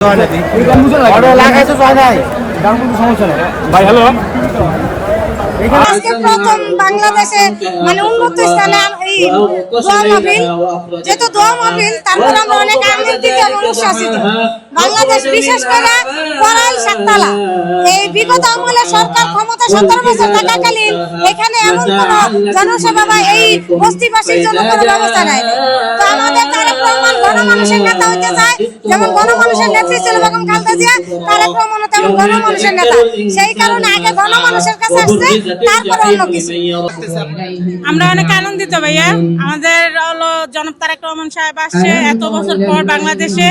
ভাই হ্যালো, আজকে প্রথম বাংলাদেশে মানে উন্নত স্থানে এই দোয়া মাহফিল, যেহেতু দোয়া মাহফিল তারপর আমরা অনেক আনন্দিত এবং উচ্ছ্বাসিত। বাংলাদেশ বিশেষ করে করাল সাততলা এই বিগত আমলে সরকার ক্ষমতা 17 বছর থাকাকালীন এখানে এমন কোন জনসেবা বা এই বস্তিবাসীর জন্য কোনো ব্যবস্থা নাই। তো আমাদের তারেক রহমান গণমানুষের নেতা হতে চায়, যেমন গণমানুষের নেত্রী ছিল বেগম খালেদা জিয়া, তারেক রহমান তেমন গণমানুষের নেতা। সেই কারণে আগে গণমানুষের কাছে আসছে, তারপরে অন্য কিছু। আমরা অনেক আনন্দিত ভাইয়া, আমাদের হলো জনাব তারেক রহমান সাহেব আসছে এত বছর পর বাংলাদেশে।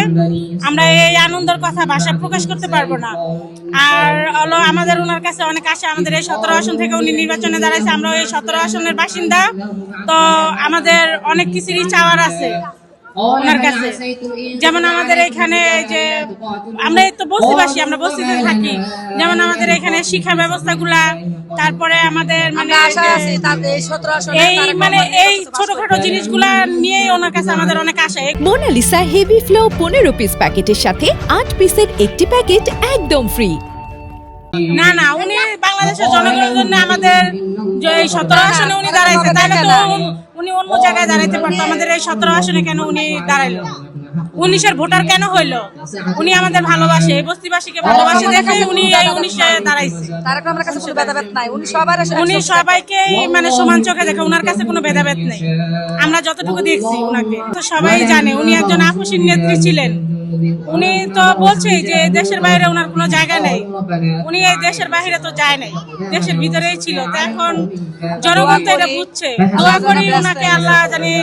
আমরা এই আনন্দের কথা ভাষায় প্রকাশ করতে পারবো না। আর হলো আমাদের ওনার কাছে অনেক আশা। আমাদের এই 17 আসন থেকে উনি নির্বাচনে দাঁড়াইছে, আমরা এই 17 আসনের বাসিন্দা। তো আমাদের অনেক কিছুরই চাওয়ার আছে ওনার কাছে। যেমন আমাদের এখানে যে আমরা তো বস্তিবাসী, আমরা বস্তিতে থাকি, যেমন আমাদের এখানে শিক্ষা ব্যবস্থাগুলা, তারপরে আমাদের মানে এই ছোটখাটো জিনিসগুলা নিয়ে ওনার কাছে আমাদের অনেক আশা। মোনালিসা হেভি ফ্লো 15 পিস প্যাকেটের সাথে 8 পিসের একটি প্যাকেট একদম ফ্রি। না, উনি বাংলাদেশের জনগণের জন্য আমাদের যে এই 17 আসনে উনি দাঁড়াইছে, তাহলে তো উনি অন্য জায়গায় দাঁড়াইতে পারতো। আমাদের এই 17 আসনে কেন উনি দাঁড়াইলো? 19-এর ভোটার কেন হইলো? উনি আমাদের ভালোবাসে, এই বস্তিবাসীকে ভালোবাসে দেখে উনি এই 19-এ দাঁড়াইছে। উনি সবাইকে মানে সমান চোখে দেখে, উনার কাছে কোনো ভেদাভেদ নেই। আমরা যতটুকু দেখছি উনাকে তো সবাই জানে উনি একজন আপসীন নেত্রী ছিলেন। উনি তো বলছে যে দেশের বাইরে ওনার কোনো জায়গা নেই, উনি এই দেশের বাইরে তো যায় নাই, দেশের ভিতরেই ছিল। তো এখন জনগণ তো এটা বুঝছে। দোয়া করি ওনাকে আল্লাহ জানি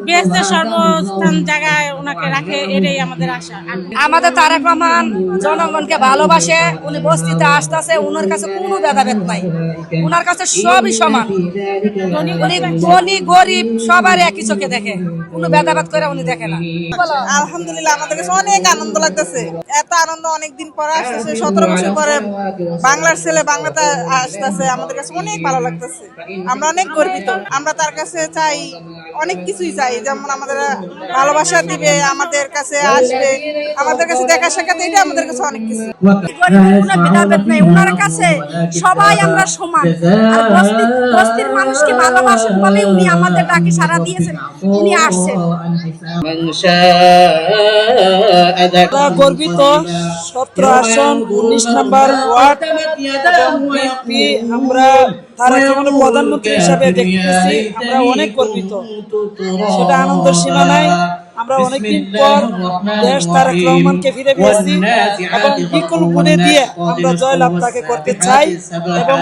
বেহেশতের সর্বস্থান জায়গায় ওনাকে রাখে, এটাই আমাদের আশা। আমাদের তারেক রহমান জনগণকে ভালোবাসে, উনি বস্তিতে আসতেছে, উনার কাছে কোনো ভেদাভেদ নাই, উনার কাছে সবই সমান। উনি ধনী গরিব সবার একই চোখে দেখে, কোনো ভেদাভেদ করে উনি দেখে না। আলহামদুলিল্লাহ, আমাদের কাছে অনেক আনন্দ লাগতেছে। এত আনন্দ অনেকদিন পরে আসতেছে, 17 বছর পরে বাংলার ছেলে বাংলাতে আসতেছে, আমাদের কাছে অনেক ভালো লাগতেছে। আমরা অনেক গর্বিত। আমরা তার কাছে চাই, অনেক কিছুই চাই, যেমন আমাদের ভালোবাসা দিবে, আমাদের কাছে আসবে, আমাদের কাছে দেখা সাক্ষাৎ, এটা আমাদের কাছে অনেক কিছু। কোনো ভেদাভেদ নেই, উনার কাছে সবাই আমরা সমান। আর বস্তির মানুষকে ভালোবাসেন বলে উনি আমাদের ডাকে সাড়া দিয়েছেন, উনি আসছেন। গর্বিত 17 আসন 19 নম্বর ওয়ার্ড বিএনপি আমরা তারেক রহমানের প্রধানমন্ত্রী হিসাবে দেখতেছি। আমরা অনেক গর্বিত, সেটা আনন্দের সীমা নাই। আমরা অনেকদিন পর দেশ তারেক রহমানকে ফিরে পেয়েছি এবং বিপুল ভোটে দিয়ে আমরা জয়লাভ তাকে করতে চাই এবং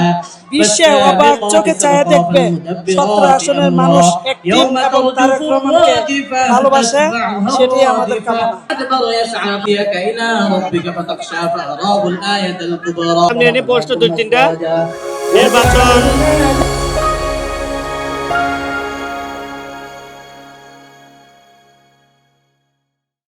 বিশ্বে অবাক চোখে চায় দেখবে 17 আসনের মানুষ একটিভ এবং তারেক রহমানকে ভালোবাসে, সেটাই আমাদের কামনা। সামনে এনে পোস্ট 2-3টা নির্বাচন